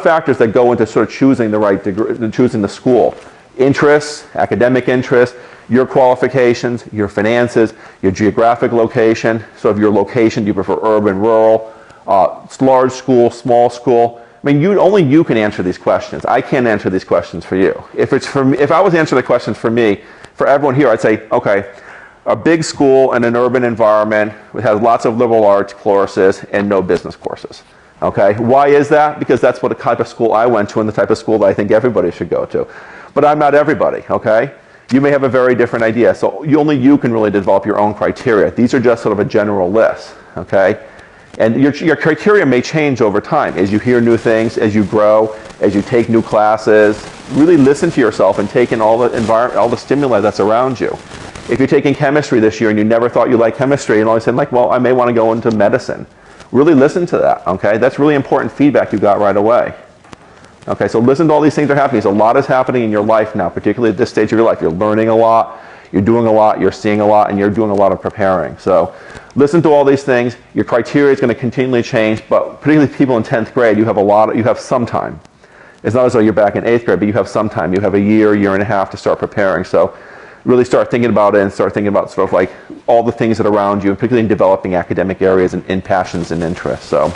Factors that go into sort of choosing the right degree, choosing the school. Interests, academic interests, your qualifications, your finances, your geographic location. So if your location, do you prefer urban, rural, large school, small school? I mean, only you can answer these questions. I can't answer these questions for you. If I was answering the questions for me, for everyone here, I'd say, okay, a big school in an urban environment that has lots of liberal arts courses and no business courses. Okay, why is that? Because that's what the type of school I went to and the type of school that I think everybody should go to. But I'm not everybody, okay? You may have a very different idea, so only you can really develop your own criteria. These are just sort of a general list, okay? And your criteria may change over time as you hear new things, as you grow, as you take new classes. Really listen to yourself and take in all the stimuli that's around you. If you're taking chemistry this year and you never thought you liked chemistry and all of a sudden like, well, I may want to go into medicine. Really listen to that, okay? That's really important feedback you got right away. Okay, so listen to all these things that are happening. So a lot is happening in your life now, particularly at this stage of your life. You're learning a lot, you're doing a lot, you're seeing a lot, and you're doing a lot of preparing. So listen to all these things. Your criteria is going to continually change, but particularly people in 10th grade, you have some time. It's not as though you're back in 8th grade, but you have some time. You have a year and a half to start preparing. So really start thinking about it and start thinking about sort of like all the things that are around you, and particularly in developing academic areas and in passions and interests. So